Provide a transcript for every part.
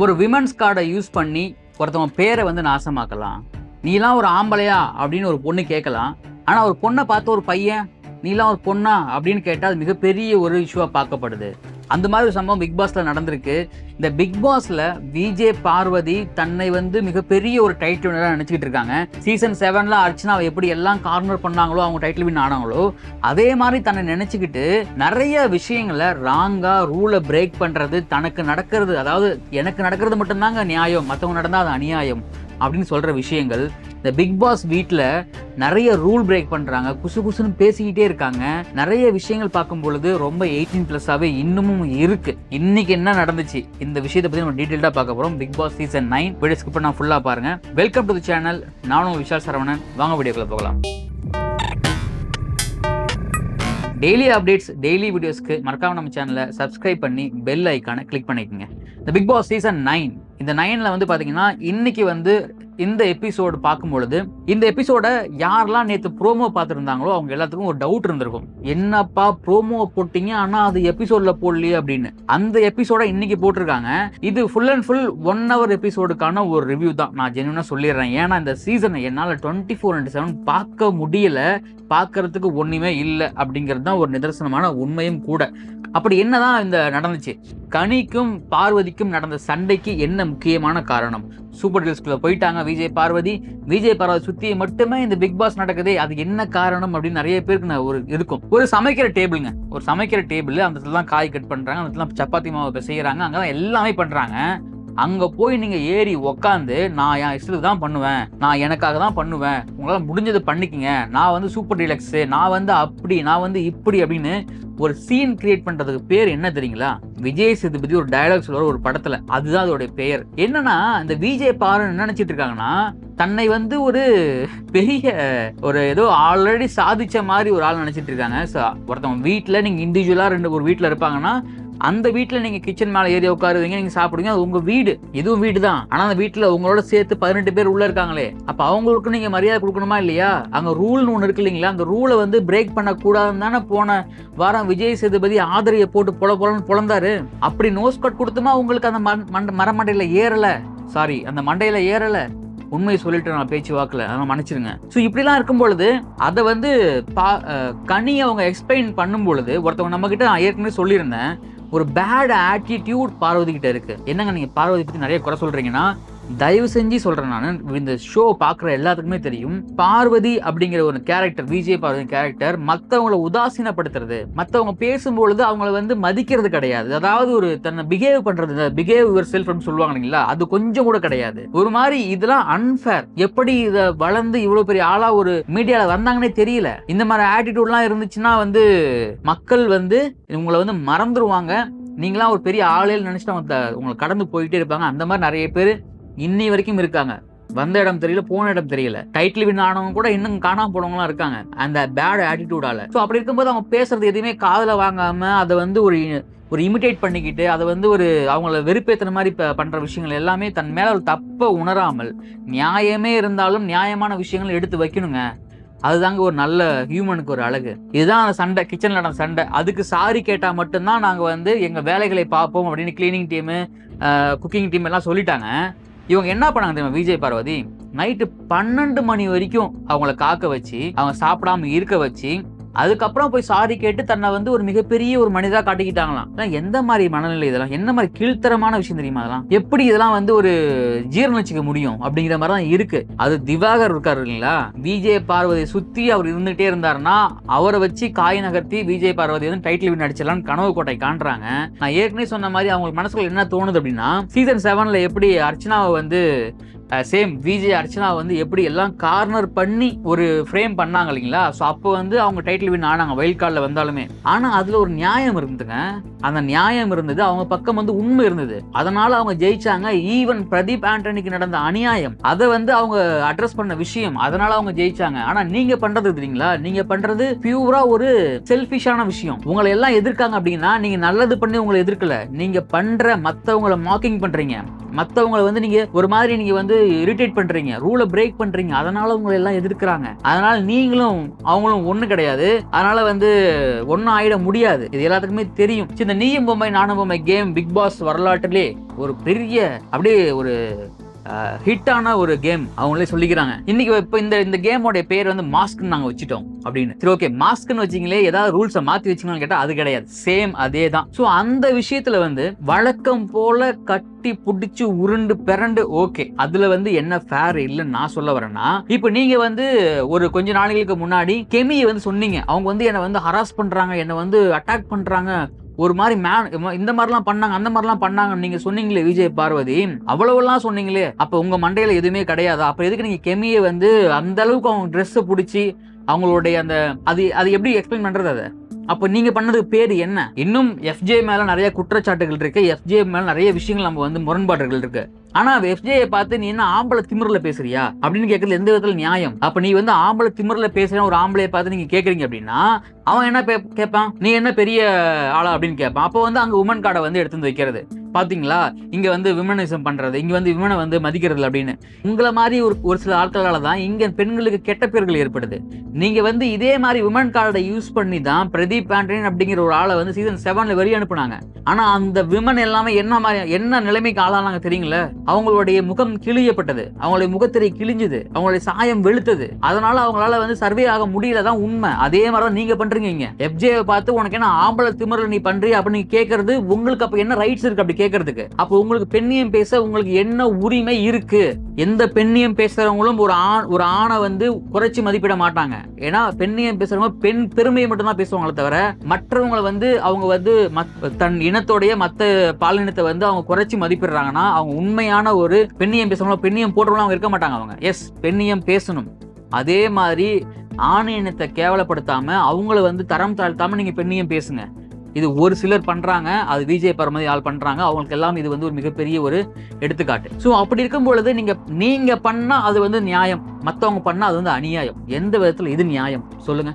ஒரு விமன்ஸ் கார்டை யூஸ் பண்ணி ஒருத்தவங்க பேரை வந்து நாசமாக்கலாம். நீலாம் ஒரு ஆம்பளையா அப்படின்னு ஒரு பொண்ணு கேட்கலாம். ஆனா ஒரு பொண்ணை பார்த்து ஒரு பையன் நீலாம் ஒரு பொண்ணா அப்படின்னு கேட்டா அது மிகப்பெரிய ஒரு இஷ்யூவா பார்க்கப்படுது. அந்த மாதிரி ஒரு சம்பவம் பிக் பாஸ்ல நடந்திருக்கு. இந்த பிக் பாஸ்ல விஜே பார்வதி தன்னை வந்து மிகப்பெரிய ஒரு டைட்டில் வின்னரா நினைச்சுக்கிட்டு இருக்காங்க. சீசன் 7ல அர்ச்சனாவை எப்படி எல்லாம் கார்னர் பண்ணாங்களோ, அவங்க டைட்டில் வின் ஆனாங்களோ, அதே மாதிரி தன்னை நினைச்சுக்கிட்டு நிறைய விஷயங்களை ராங்கா ரூலை பிரேக் பண்றது, தனக்கு நடக்கிறது, அதாவது எனக்கு நடக்கிறது மட்டும்தாங்க நியாயம், மற்றவங்க நடந்தா அது அநியாயம் அப்படின்னு சொல்ற விஷயங்கள் இந்த பிக் பாஸ் வீட்டில் நிறைய ரூல் பிரேக் பண்றாங்க. குசு குசுன்னு பேசிக்கிட்டே இருக்காங்க. நிறைய விஷயங்கள் பார்க்கும் பொழுது ரொம்ப 18+ஆவே இன்னமும் இருக்கு. இன்னைக்கு என்ன நடந்துச்சு இந்த விஷயத்தை பத்தி நம்ம டீடைல்டா பார்க்க போறோம். Big boss season 9 video skip பண்ணா ஃபுல்லா பாருங்க. Welcome to the channel. நான் உங்க விஷால் சரவணன். வாங்க வீடியோக்குள்ள போகலாம். டெய்லி அப்டேட்ஸ், டெய்லி வீடியோஸ்க்கு மறக்காம நம்ம சேனலை சப்ஸ்கிரைப் பண்ணி பெல் ஐக்கானை கிளிக் பண்ணிக்கோங்க. இந்த பிக் பாஸ் சீசன் 9 இந்த 9ல வந்து பாத்தீங்கன்னா இன்னைக்கு வந்து இந்த எபிசோடு பார்க்கும்பொழுது இந்த எபிசோட யாரெல்லாம் நேற்று ப்ரோமோ பார்த்துருந்தாங்களோ அவங்க எல்லாத்துக்கும் ஒரு டவுட் இருந்திருக்கும். என்னப்பா ப்ரோமோ போட்டீங்க ஆனா அது எபிசோட்ல போடலையே அப்படின்னு. அந்த எபிசோட இன்னைக்கு போட்டிருக்காங்க. இது ஃபுல் அண்ட் ஃபுல் 1 hour எபிசோடுக்கான ஒரு ரிவ்யூ தான். நான் ஜென்யூனா சொல்லிடுறேன். ஏன்னா இந்த சீசனை என்னால் 24/7 பார்க்க முடியல, பார்க்கறதுக்கு ஒண்ணுமே இல்லை அப்படிங்கிறது தான் ஒரு நிதர்சனமான உண்மையும் கூட. அப்படி என்னதான் இந்த நடந்துச்சு? கனிக்கும் பார்வதிக்கும் நடந்த சண்டைக்கு என்ன முக்கியமான காரணம்? சூப்பர் டீல்ஸ்குள்ள போயிட்டாங்க விஜய் பார்வதி சுத்தி மட்டுமே இந்த பிக் பாஸ் நடக்குதே, அது என்ன காரணம் அப்படின்னு நிறைய பேருக்கு ஒரு இருக்கும். ஒரு சமைக்கிற டேபிளுங்க, ஒரு சமைக்கிற டேபிள், அந்த இடத்துல தான் காய் கட் பண்றாங்க, அந்த இடத்துல சப்பாத்தி மாவு செய்யறாங்க, அங்கதான் எல்லாமே பண்றாங்க. அங்க போய் நீங்க ஏறி உக்காந்து நான் என் இஷ்டத்துக்கு தான் பண்ணுவேன், நான் எனக்காக தான் பண்ணுவேன், உங்களால முடிஞ்சதை பண்ணிக்கங்க, நான் வந்து சூப்பர் டீலக்ஸ், நான் வந்து அப்படி, நான் வந்து இப்படி அப்படின்னு ஒரு சீன் கிரியேட் பண்றதுக்கு பேர் என்ன தெரியுங்களா? விஜய் சேதுபதி ஒரு டயலாக் சொல்லுவார் ஒரு படத்துல, அதுதான் அதோடைய பெயர். என்னன்னா இந்த விஜய் பாரு என்ன நினைச்சிட்டு இருக்காங்கன்னா, தன்னை வந்து ஒரு பெரிய ஒரு ஏதோ ஆல்ரெடி சாதிச்ச மாதிரி ஒரு ஆள் நினைச்சிட்டு இருக்காங்க. ஒருத்தவங்க வீட்டுல நீங்க இண்டிவிஜுவலா ஒரு வீட்டுல இருப்பாங்கன்னா அந்த வீட்டுல நீங்க கிச்சன் மேல ஏறி உட்காருவீங்க, நீங்க சாப்பிடுவீங்க, அது உங்க வீடு, இதுவும் வீடு தான். ஆனா அந்த வீட்டுல உங்களோட சேர்த்து 18 பேர் உள்ள இருக்காங்களே, அப்ப அவங்களுக்கு நீங்க மரியாதை கொடுக்கணுமா இல்லையா? அங்க ரூல்னு ஒண்ணு இருக்கு இல்லைங்களா? அந்த ரூலை வந்து பிரேக் பண்ண கூடாதுன்னு தானே போன வாரம் விஜய் சேதுபதி ஆதரையை போட்டு பொலன்னு பொழந்தாரு. அப்படி நோஸ் கட் கொடுத்துமா உங்களுக்கு அந்த மரமண்டையில ஏறல, சாரி அந்த மண்டையில ஏறல, உண்மையை சொல்லிட்டு நான் பேச்சு வாக்கல, அதெல்லாம் மன்னிச்சிருங்க. ஸோ இப்படிலாம் இருக்கும் பொழுது அதை வந்து கனி அவங்க எக்ஸ்பிளைன் பண்ணும் பொழுது ஒருத்தவங்க நம்ம கிட்ட நான் ஏற்கனவே சொல்லியிருந்தேன், ஒரு பேட் ஆட்டிடியூட் பார்வதி கிட்ட இருக்கு. என்னங்க நீங்க பார்வதி பத்தி நிறைய குறை சொல்றீங்கன்னா, தயவு செஞ்சு சொல்றேன், நான் இந்த ஷோ பாக்குற எல்லாத்துக்குமே தெரியும், பார்வதி அப்படிங்கிற ஒரு கேரக்டர், விஜய் பார்வதி கேரக்டர் மத்தவங்களை உதாசீனப்படுத்துறது, மத்தவங்க பேசும்பொழுது அவங்களை வந்து மதிக்கிறது கிடையாது. அதாவது ஒரு தன்னை பிஹேவ் பண்றது, பிஹேவ் யுவர் செல்ஃப் சொல்லுவாங்க இல்லைங்களா, அது கொஞ்சம் கூட கிடையாது. ஒரு மாதிரி இதெல்லாம் அன்ஃபேர். எப்படி இதை வளர்ந்து இவ்வளவு பெரிய ஆளா ஒரு மீடியால வந்தாங்கன்னே தெரியல. இந்த மாதிரி ஆட்டிடியூட்லாம் இருந்துச்சுன்னா வந்து மக்கள் வந்து உங்களை வந்து மறந்துடுவாங்க, நீங்களாம் ஒரு பெரிய ஆளே நினைச்சிட்டு உங்களை கடந்து போயிட்டே இருப்பாங்க. அந்த மாதிரி நிறைய பேர் இன்னி வரைக்கும் இருக்காங்க. வந்த இடம் தெரியல, போன இடம் தெரியல. டைட்டில் வின் ஆனவங்க கூட இன்னும் காணாம போனவங்களாம் இருக்காங்க அந்த பேட் ஆட்டிடியூடால. ஸோ அப்படி இருக்கும்போது அவங்க பேசுறது எதுவுமே காதுல வாங்காம அதை வந்து ஒரு இமிடேட் பண்ணிக்கிட்டு அதை வந்து ஒரு அவங்கள வெறுப்பேற்றுற மாதிரி பண்ற விஷயங்கள் எல்லாமே தன் மேல ஒரு தப்ப உணராமல், நியாயமே இருந்தாலும் நியாயமான விஷயங்கள் எடுத்து வைக்கணுங்க. அதுதாங்க ஒரு நல்ல ஹியூமனுக்கு ஒரு அழகு. இதுதான் அந்த சண்டை, கிச்சன்ல நடந்த சண்டை. அதுக்கு சாரி கேட்டா மட்டும்தான் நாங்க வந்து எங்க வேலைகளை பார்ப்போம் அப்படின்னு கிளீனிங் டீமு, குக்கிங் டீம் எல்லாம் சொல்லிட்டாங்க. இவங்க என்ன பண்ணாங்க தெரியுமா? விஜய் பார்வதி நைட்டு 12 மணி வரைக்கும் அவங்கள காக்க வச்சு, அவங்க சாப்பிடாம இருக்க வச்சு, அதுக்கப்புறம் போய் சாரி கேட்டு தன்னை வந்து ஒரு மிகப்பெரிய ஒரு மனிதா காட்டிக்கிட்டாங்களாம். எந்த மாதிரி மனநிலை இதெல்லாம்? என்ன மாதிரி கீழ்த்தரமான விஷயம் தெரியுமா? அதெல்லாம் எப்படி இதெல்லாம் வந்து ஒரு ஜீர்ணிச்சுக்க முடியும் அப்படிங்கிற மாதிரி தான் இருக்கு. அது திவாகர் இருக்காரு இல்லைங்களா, விஜய் பார்வதி சுத்தி அவர் இருந்துகிட்டே இருந்தாருன்னா அவரை வச்சு காய் நகர்த்தி விஜய் பார்வதி வந்து டைட்டில் வின் அடிச்சிடலாம்னு கனவு கோட்டை காண்றாங்க. நான் ஏற்கனவே சொன்ன மாதிரி அவங்களுக்கு மனசுக்குள்ள என்ன தோணுது அப்படின்னா, சீசன் 7ல எப்படி அர்ச்சனாவை வந்து சேம் விஜய் அர்ச்சனா வந்து எப்படி எல்லாம் கார்னர் பண்ணி ஒரு ஃப்ரேம் பண்ணாங்க இல்லைங்களா, ஸோ அப்போ வந்து அவங்க டைட்டில் வின் ஆனாங்க வைல்ட் கார்டில் வந்தாலுமே. ஆனால் அதில் ஒரு நியாயம் இருந்துங்க, அந்த நியாயம் இருந்தது, அவங்க பக்கம் வந்து உண்மை இருந்தது, அதனால அவங்க ஜெயிச்சாங்க. ஈவன் பிரதீப் ஆண்டனிக்கு நடந்த அநியாயம் அதை வந்து அவங்க அட்ரஸ் பண்ண விஷயம், அதனால அவங்க ஜெயிச்சாங்க. ஆனா நீங்க பண்றது தெரியுங்களா, நீங்க பண்றது பியூரா ஒரு செல்ஃபிஷான விஷயம். உங்களை எல்லாம் எதிர்க்காங்க அப்படின்னா நீங்க நல்லது பண்ணி உங்களை எதிர்க்கல, நீங்க பண்ற மத்தவங்களை மார்க்கிங் பண்றீங்க. மற்றவங்களை வந்து நீங்க ஒரு மாதிரி நீங்க வந்து இரிட்டேட் பண்றீங்க, ரூலை பிரேக் பண்றீங்க, அதனால உங்களை எல்லாம் எதிர்க்கிறாங்க. அதனால நீங்களும் அவங்களும் ஒண்ணு கிடையாது, அதனால வந்து ஒன்னும் ஆயிட முடியாது. இது எல்லாத்துக்குமே தெரியும். இந்த நீயும் பொம்மை நானும் பொம்மை கேம் பிக் பாஸ் வரலாற்றிலே ஒரு பெரிய அப்படியே ஒரு ஹிட்டான ஒரு கேம் அவங்களே சொல்லிக்கிறாங்க. இன்னைக்கு இப்போ இந்த கேமோட பேர் வந்து மாஸ்க்னு நாங்க வச்சுட்டோம் அப்படின்னு. சரி, ஓகே, மாஸ்க்னு வச்சிங்களே, ஏதாவது ரூல்ஸை மாத்தி வச்சிங்கன்னு கேட்டா அது கிடையாது, சேம் அதே தான். ஸோ அந்த விஷயத்துல வந்து வழக்கம் போல கட்டி புடிச்சு உருண்டு பிறண்டு ஓகே, அதுல வந்து என்ன ஃபேர் இல்லைன்னு நான் சொல்ல வரேன்னா, இப்போ நீங்க வந்து ஒரு கொஞ்ச நாளைகளுக்கு முன்னாடி கெமியை வந்து சொன்னீங்க, அவங்க வந்து என்னை வந்து ஹராஸ் பண்றாங்க, என்னை வந்து அட்டாக் பண்றாங்க, ஒரு மாதிரி இந்த மாதிரிலாம் பண்ணாங்க, அந்த மாதிரிலாம் பண்ணாங்க நீங்க சொன்னீங்களே விஜய் பார்வதி, அவ்வளவுலாம் சொன்னீங்களே, அப்ப உங்க மண்டையில எதுவுமே கிடையாது. அப்ப எதுக்கு நீங்க கெமியை வந்து அந்த அளவுக்கு அவங்க ட்ரெஸ் பிடிச்சி அவங்களுடைய அந்த அது எப்படி எக்ஸ்பிளைன் பண்றது? அதை அப்ப நீங்க பண்ணதுக்கு பேரு என்ன? இன்னும் எஃப்ஜே மேல நிறைய குற்றச்சாட்டுகள் இருக்கு, எஃப்ஜே மேல நிறைய விஷயங்கள் நம்ம வந்து முரண்பாடுகள் இருக்கு. ஆனா எஃப்ஜே பார்த்து நீ என்ன ஆம்பளை திமிரில் பேசுறியா அப்படின்னு கேட்கறது எந்த விதத்துல நியாயம்? அப்ப நீ வந்து ஆம்பளை திமிரில் பேசுற ஒரு ஆம்பளையை பார்த்து நீங்க கேக்குறீங்க அப்படின்னா அவன் என்ன கேட்பான், நீ என்ன பெரிய ஆளா அப்படின்னு கேட்பான். அப்போ வந்து அங்க உமன் கார்டை வந்து எடுத்து வைக்கிறது, பாத்தீங்களா இங்க வந்து விமனிசம் பண்றது, இங்க வந்து விமனை வந்து மதிக்கிறது அப்படின்னு. உங்களை மாதிரி ஒரு சில ஆட்களால தான் இங்க பெண்களுக்கு கெட்ட பேர்கள் ஏற்படுது. நீங்க வந்து இதே மாதிரி விமன் கார்டை யூஸ் பண்ணி தான் பிரதீப் ஆண்டனின் அப்படிங்கிற ஒரு ஆளை வந்து சீசன் 7ல வெளியே அனுப்புனாங்க. ஆனா அந்த விமன் எல்லாமே என்ன நிலைமைக்கு ஆளானாங்க தெரியுங்களா? அவங்களுடைய முகம் கிழியப்பட்டது, அவங்களுடைய முகத்திரை கிழிஞ்சது, அவங்களுடைய சாயம் வெளுத்தது, அதனால அவங்களால வந்து சர்வே ஆக முடியலதான் உண்மை. அதே மாதிரிதான் நீங்க பண்றீங்க. எஃப்ஜே பார்த்து உனக்கு என்ன ஆம்பளை திமிரில் நீ பண்றீ அப்படின்னு கேட்கறது, உங்களுக்கு அப்ப என்ன ரைட்ஸ் இருக்கு அப்படி கேட்கறதுக்கு? அப்போ உங்களுக்கு பெண்ணியம் பேச உங்களுக்கு என்ன உரிமை இருக்கு? எந்த பெண்ணியம் பேசுறவங்களும் ஒரு ஆணை வந்து குறைச்சி மதிப்பிட மாட்டாங்க. ஏன்னா பெண்ணியம் பேசுறவங்க பெண் பெருமையை மட்டும் தான் பேசுவாங்களே தவிர மற்றவங்களை வந்து அவங்க வந்து தன் இனத்தோடைய மத்த பாலினத்தை வந்து அவங்க குறைச்சி மதிப்பிடுறாங்கன்னா அவங்க உண்மையான ஒரு பெண்ணியம் பேசுறவங்க, பெண்ணியம் போடுறவங்க அவங்க இருக்க மாட்டாங்க. அவங்க எஸ் பெண்ணியம் பேசணும். அதே மாதிரி ஆண் இனத்தை கேவலப்படுத்தாம அவங்கள வந்து தரம் தாழ்த்தாம நீங்க பெண்ணியம் பேசுங்க. இது ஒரு சிலர் பண்றாங்க, அது விஜய் பரமதி ஆள் பண்றாங்க, அவங்களுக்கு எல்லாம் இது வந்து ஒரு மிகப்பெரிய ஒரு எடுத்துக்காட்டு. ஸோ அப்படி இருக்கும் பொழுது நீங்க பண்ணா அது வந்து நியாயம், மற்றவங்க பண்ணா அது வந்து அநியாயம். எந்த விதத்துல இது நியாயம் சொல்லுங்க?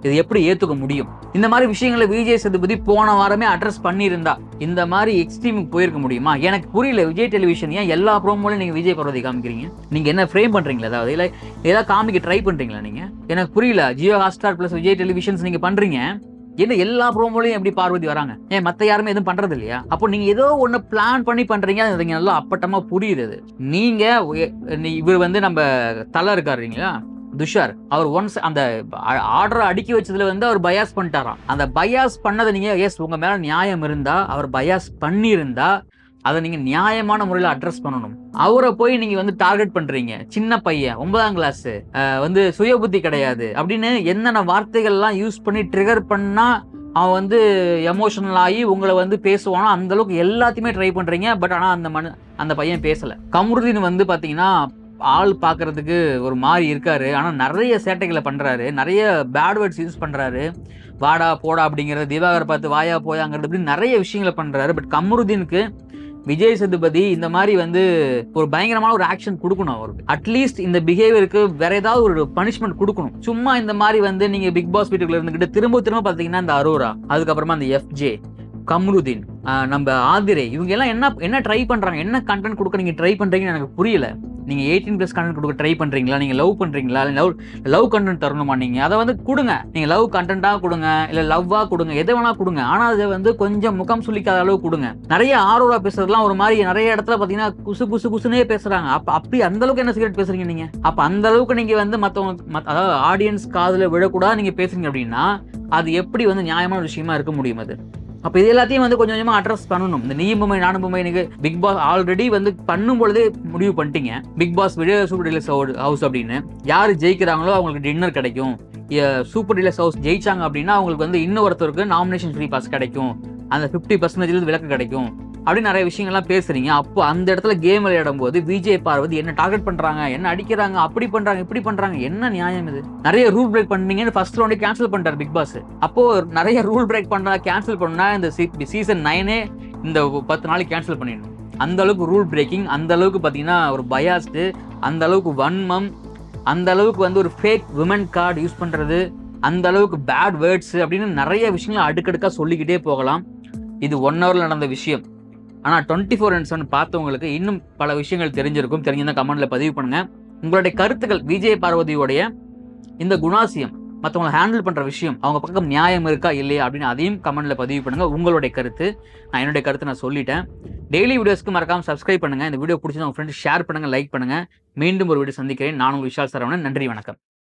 இது எப்படி ஏத்துக்க முடியும்? இந்த மாதிரி விஷயங்களை விஜய் சேதுபதி போன வாரமே அட்ரஸ் பண்ணியிருந்தா இந்த மாதிரி எக்ஸ்ட்ரீமுக்கு போயிருக்க முடியுமா? எனக்கு புரியல. விஜய் டெலிவிஷன் ஏன் எல்லா ப்ரோமோலையும் நீங்க விஜய் பார்வதி காமிக்கிறீங்க? நீங்க என்ன ஃப்ரேம் பண்றீங்களா? அதாவது இல்லை ஏதாவது காமிக்க ட்ரை பண்றீங்களா நீங்க? எனக்கு புரியல. Jio Hotstar plus Vijay televisions நீங்க பண்றீங்க, என்ன எல்லா ப்ரோமோலையும் எப்படி பார்வதி வராங்க? ஏன் மத்த யாருமே எதுவும் பண்றது இல்லையா? அப்போ நீங்க ஏதோ ஒண்ணு பிளான் பண்ணி பண்றீங்க, அது நல்லா அப்பட்டமா புரியுது. நீங்க இவர் வந்து நம்ம தலை இருக்காருங்களா துஷார், அவர் ஒன்ஸ் அந்த ஆர்டரை அடுக்கி வச்சதுல வந்து அவர் பயாஸ் பண்ணிட்டாராம். அந்த பயாஸ் பண்ணதை நீங்க எஸ் உங்க மேல நியாயம் இருந்தா, அவர் பயாஸ் பண்ணியிருந்தா அதை நீங்க நியாயமான முறையில் அட்ரஸ் பண்ணணும். அவரை போய் நீங்க வந்து டார்கெட் பண்றீங்க, சின்ன பையன் 9ஆம் கிளாஸ் வந்து சுய புத்தி கிடையாது அப்படின்னு என்னென்ன வார்த்தைகள் எல்லாம் யூஸ் பண்ணி ட்ரிகர் பண்ணா அவன் வந்து எமோஷனல் ஆகி உங்களை வந்து பேசுவானோ அந்த அளவுக்கு எல்லாத்தையுமே ட்ரை பண்றீங்க. பட் ஆனா அந்த பையன் பேசல. கமருதீன் வந்து பாத்தீங்கன்னா ஆள் பாக்குறதுக்கு ஒரு மாதிரி இருக்காரு, ஆனா நிறைய சேட்டைகளை பண்றாரு, நிறைய பேட் வேர்ட்ஸ் யூஸ் பண்றாரு, வாடா போடா அப்படிங்கிறது, திவாகர் பார்த்து வாயா போயாங்கிறது, இப்படி நிறைய விஷயங்களை பண்றாரு. பட் கமருதீனுக்கு விஜய் சேதுபதி இந்த மாதிரி வந்து ஒரு பயங்கரமான ஒரு ஆக்ஷன் கொடுக்கணும். அவருக்கு அட்லீஸ்ட் இந்த பிஹேவியருக்கு வேற ஏதாவது ஒரு பனிஷ்மெண்ட் கொடுக்கணும். சும்மா இந்த மாதிரி வந்து நீங்க பிக் பாஸ் வீட்டுக்குள்ள இருந்துகிட்டு திரும்ப பாத்தீங்கன்னா இந்த அரோரா, அதுக்கப்புறமா அந்த எஃப்ஜே, கமருதீன், நம்ம ஆதிரே, இவங்க எல்லாம் என்ன ட்ரை பண்றாங்க, என்ன கண்டென்ட் கொடுக்க நீங்க ட்ரை பண்றீங்கன்னு எனக்கு புரியல. நீங்க 18+ கண்டென்ட் கொடுக்க ட்ரை பண்றீங்களா? நீங்க லவ் பண்றீங்களா? லவ் கண்டென்ட் தரணுமா? நீங்க அதை வந்து கொடுங்க, நீங்க லவ் கண்டென்ட்டா கொடுங்க, இல்ல லவ்வா கொடுங்க, எதை வேணா கொடுங்க. ஆனா அதை வந்து கொஞ்சம் முகம் சுளிக்காத அளவு கொடுங்க. நிறைய ஆரோரா பேசுறதுலாம் ஒரு மாதிரி நிறைய இடத்துல பாத்தீங்கன்னா குசுனே பேசுறாங்க. அப்படி அந்த அளவுக்கு என்ன சீக்ரெட் பேசுறீங்க நீங்க? அப்ப அந்த அளவுக்கு நீங்க வந்து மத்தவங்க அதாவது ஆடியன்ஸ் காதுல விழக்கூடாது நீங்க பேசுறீங்க அப்படின்னா அது எப்படி வந்து நியாயமான விஷயமா இருக்க முடியும்? அது அப்ப இது எல்லாத்தையும் வந்து கொஞ்சம் கொஞ்சமா அட்ரஸ் பண்ணணும். இந்த நீயும் பொம்மை நானும் பொம்மை நீங்க பிக் பாஸ் ஆல்ரெடி வந்து பண்ணும் பொழுதே முடிவு பண்ணிட்டீங்க, big boss super deluxe house அப்படின்னு. யாரு ஜெயிக்கிறாங்களோ அவங்களுக்கு டின்னர் கிடைக்கும். சூப்பர் டீலக்ஸ் ஹவுஸ் ஜெயிச்சாங்க அப்படின்னா அவங்களுக்கு வந்து இன்னொருத்தருக்கு நாமினேஷன் ஃப்ரீ பாஸ் கிடைக்கும், அந்த 50% விலக்கு கிடைக்கும் அப்படின்னு நிறைய விஷயங்கள்லாம் பேசுறீங்க. அப்போ அந்த இடத்துல கேம் விளையாடும் போது விஜய் பார்வதி என்ன டார்கெட் பண்றாங்க, என்ன அடிக்கிறாங்க, அப்படி பண்றாங்க, இப்படி பண்றாங்க, என்ன நியாயம் இது? நிறைய ரூல் பிரேக் பண்ணீங்கன்னு ஃபர்ஸ்ட் ரவுண்டே கேன்சல் பண்ணிட்டார் பிக் பாஸ். அப்போ நிறைய ரூல் பிரேக் பண்ணா கேன்சல் பண்ணா இந்த சீசன் 9 இந்த 10 நாளைக்கு கேன்சல் பண்ணிடணும். அந்த அளவுக்கு ரூல் பிரேக்கிங், அந்த அளவுக்கு பாத்தீங்கன்னா ஒரு பயாஸ்டு, அந்த அளவுக்கு வன்மம், அந்த அளவுக்கு வந்து ஒரு ஃபேக் விமன் கார்டு யூஸ் பண்றது, அந்த அளவுக்கு பேட் வேர்ட்ஸ் அப்படின்னு நிறைய விஷயங்களை அடுக்கடுக்கா சொல்லிக்கிட்டே போகலாம். இது 1 ஹவர்ல நடந்த விஷயம். ஆனால் 24/7 பார்த்தவங்களுக்கு இன்னும் பல விஷயங்கள் தெரிஞ்சிருக்கும். தெரிஞ்சிருந்தா கமெண்ட்ல பதிவு பண்ணுங்க. உங்களுடைய கருத்துக்கள் விஜய் பார்வதியோடைய இந்த குணாசியம் மற்றவங்களை ஹேண்டில் பண்ணுற விஷயம் அவங்க பக்கம் நியாயம் இருக்கா இல்லையா அப்படின்னு அதையும் கமெண்ட்ல பதிவு பண்ணுங்க. உங்களுடைய கருத்து, நான் என்னுடைய கருத்து நான் சொல்லிட்டேன். டெய்லி வீடியோஸ்க்கு மறக்காம சப்ஸ்கிரைப் பண்ணுங்க. இந்த வீடியோ பிடிச்சது உங்க ஃப்ரெண்ட்ஸ் ஷேர் பண்ணுங்க, லைக் பண்ணுங்க. மீண்டும் ஒரு வீடியோ சந்திக்கிறேன். நான் உங்கள் விஷால் சரவணன். நன்றி, வணக்கம்.